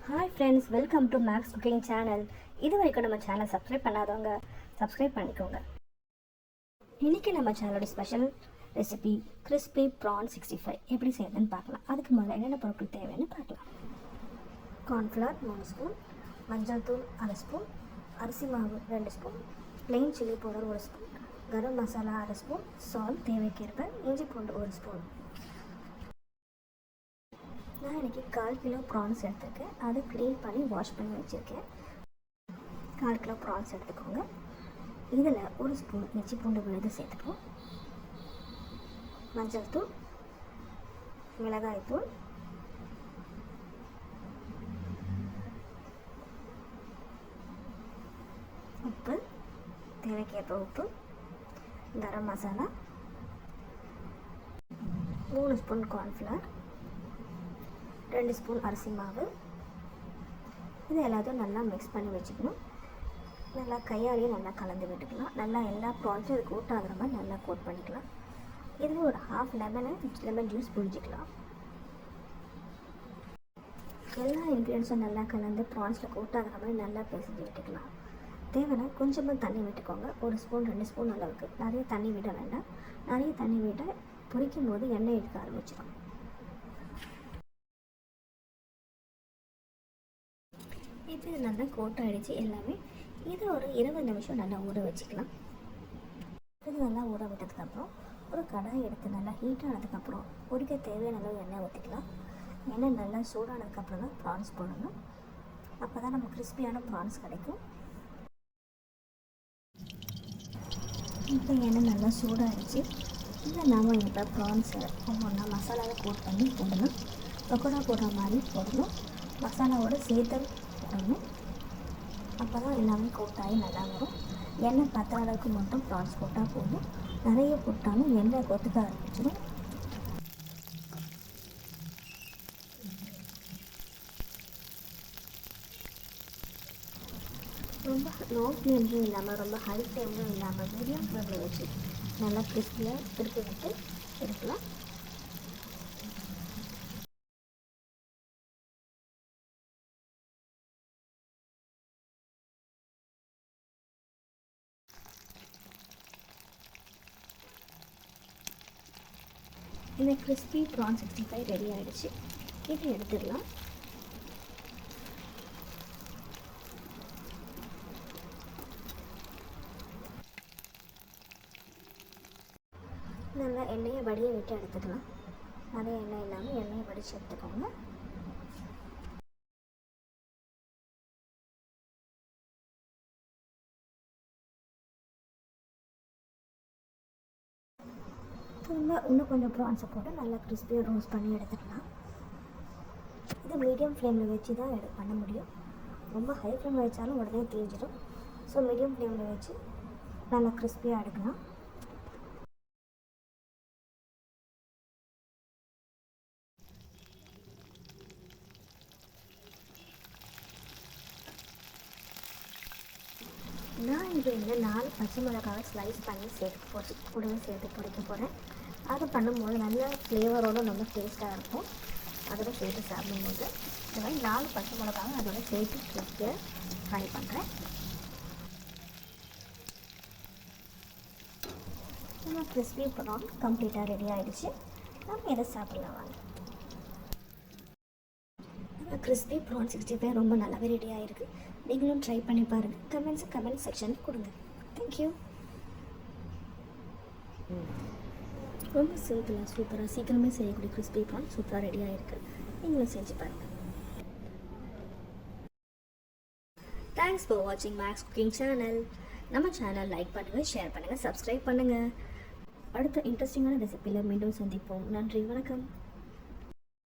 Hi friends, welcome to Max Cooking Channel. இது வரைக்கும் நம்ம சேனல் சப்ஸ்கிரைப் பண்ணாதவங்க சப்ஸ்கிரைப் பண்ணிக்கோங்க. இன்னைக்கு நம்ம சேனலோட ஸ்பெஷல் ரெசிபி crispy prawn 65 எப்படி செய்யறதுன்னு பார்க்கலாம். அதுக்கு முதல்ல என்னென்ன பொருட்கள் தேவைன்னு பார்க்கலாம். கார்ன்ஃப்ளவர் 3 ஸ்பூன், மஞ்சள் தூள் 1/2 ஸ்பூன், அரிசி மாவு 2 spoon, plain chili powder 1 spoon, garam masala 1/2 spoon, salt தேவைக்கேற்ப, இஞ்சி பூண்டு 1 ஸ்பூன். நான் இன்றைக்கி 1/4 கிலோ ப்ரான்ஸ் எடுத்துருக்கேன். அதை க்ளீன் பண்ணி வாஷ் பண்ணி வச்சுருக்கேன். 1/4 கிலோ ப்ரான்ஸ் எடுத்துக்கோங்க. இதில் 1 ஸ்பூன் இஞ்சி பூண்டு விழுது சேர்த்துப்போம். மஞ்சள் தூள், மிளகாய் தூள், உப்பு தேவைக்கேற்ப உப்பு, garam masala, 3 spoon cornflour, 2 spoon அரிசி மாவு. இது எல்லாத்தையும் நல்லா மிக்ஸ் பண்ணி வச்சுக்கணும். நல்லா கையாலேயே நல்லா கலந்து விட்டுக்கலாம். நல்லா எல்லா ப்ரான்ஸும் இது கோட் ஆகிற மாதிரி நல்லா கோட் பண்ணிக்கலாம். இதில் ஒரு ½ லெமன் ஜூஸ் புழிஞ்சிக்கலாம். எல்லா இன்க்ரீடியன்ஸும் நல்லா கலந்து ப்ரான்ஸில் கோட் ஆகிற மாதிரி நல்லா பிசைஞ்சு விட்டுக்கலாம். தேவைன்னா கொஞ்சமாக தண்ணி விட்டுக்கோங்க. 1 ஸ்பூன் 2 ஸ்பூன் அளவுக்கு. நிறைய தண்ணி விட வேண்டாம். நிறைய தண்ணி விட பொரிக்கும் போது எண்ணெய் எடுக்க ஆரம்பிச்சிடும். இப்போ இது நல்லா கோட் ஆகிடுச்சு எல்லாமே. இதை ஒரு 20 நிமிஷம் நல்லா ஊற வச்சுக்கலாம். இது நல்லா ஊற விட்டதுக்கப்புறம் ஒரு கடாய் எடுத்து நல்லா ஹீட் ஆனதுக்கப்புறம் பொரிக்க தேவையான அளவு எண்ணெய் ஊற்றிக்கலாம். எண்ணெய் நல்லா சூடானதுக்கப்புறம் தான் ப்ரான்ஸ் போடணும். அப்போ தான் நம்ம கிறிஸ்பியான ப்ரான்ஸ் கிடைக்கும். இப்போ எண்ணெய் நல்லா சூடாகிடுச்சு. இல்லை நாம் இப்போ ப்ரான்ஸை ஒவ்வொன்றா மசாலாவை கோட் பண்ணி போடணும். பக்கோடா போடுற மாதிரி போடணும். மசாலாவோட சேர்த்து போடணும். அப்போ தான் எல்லாமே கோட்டாகி நல்லா வரும். எண்ணெய் பற்ற அளவுக்கு மட்டும் ப்ரான்ஸ் போட்டால் போதும். நிறைய போட்டாலும் எண்ணெய் கொத்துக்க ஆரம்பிச்சிடும். ரொம்ப லோ ஃப்ளேம்லையும் இல்லாமல் ரொம்ப ஹை ஃப்ளேம்லையும் இல்லாமல் மீடியம் ஃப்ளேமில் வச்சு நல்லா கிறிஸ்பியாக திருப்பி விட்டு எடுக்கலாம். இந்த crispy prawn 65 ரெடி ஆகிடுச்சு. இதை எடுத்துடலாம். நல்லா எண்ணெயை வடிய விட்டு எடுத்துக்கலாம். நிறைய எண்ணெய் இல்லாமல் எண்ணெயை வடித்து எடுத்துக்கோங்க. இன்னும் கொஞ்சம் ப்ரான்ஸை போட்டு நல்லா கிறிஸ்பியாக ரோஸ்ட் பண்ணி எடுத்துக்கலாம். இது மீடியம் ஃப்ளேமில் வச்சு தான் பண்ண முடியும். ரொம்ப ஹை ஃப்ளேமில் வச்சாலும் உடனே தீஞ்சிடும். ஸோ மீடியம் ஃப்ளேமில் வச்சு நல்லா கிறிஸ்பியாக எடுக்கலாம். நான் இது வந்து 4 பச்சை மிளகாவை ஸ்லைஸ் பண்ணி கூடவே சேர்த்து பொரிக்க போகிறேன். அதை பண்ணும்போது நல்ல ஃப்ளேவரோடு ரொம்ப டேஸ்ட்டாக இருக்கும். அதோட சேர்த்து சாப்பிடும்போது இந்த மாதிரி 4 பச்சை மிளகாவை அதோட சேர்த்து கிறிஸ்பியாக ஃப்ரை பண்ணுறேன். நம்ம கிறிஸ்பி ப்ரான் கம்ப்ளீட்டாக ரெடி ஆகிடுச்சு. நம்ம இதை சாப்பிடலாம் வாங்க. crispy prawn 65 ரொம்ப நல்லாவே ரெடி ஆகிருக்கு. நீங்களும் ட்ரை பண்ணி பாருங்கள். கமெண்ட் செக்ஷனில் கொடுங்க. தேங்க்யூ. ரொம்ப சிம்பிளாக சூப்பராக சீக்கிரமே செய்யக்கூடிய crispy prawn சூப்பராக ரெடி ஆகிருக்கு. நீங்களும் செஞ்சு பாருங்கள். தேங்க்ஸ் ஃபார் வாட்சிங் மேக்ஸ் குக்கிங் சேனல். நம்ம சேனல் லைக் பண்ணுங்கள், ஷேர் பண்ணுங்கள், சப்ஸ்கிரைப் பண்ணுங்கள். அடுத்த இன்ட்ரெஸ்டிங்கான ரெசிபியில் மீண்டும் சந்திப்போம். நன்றி, வணக்கம்.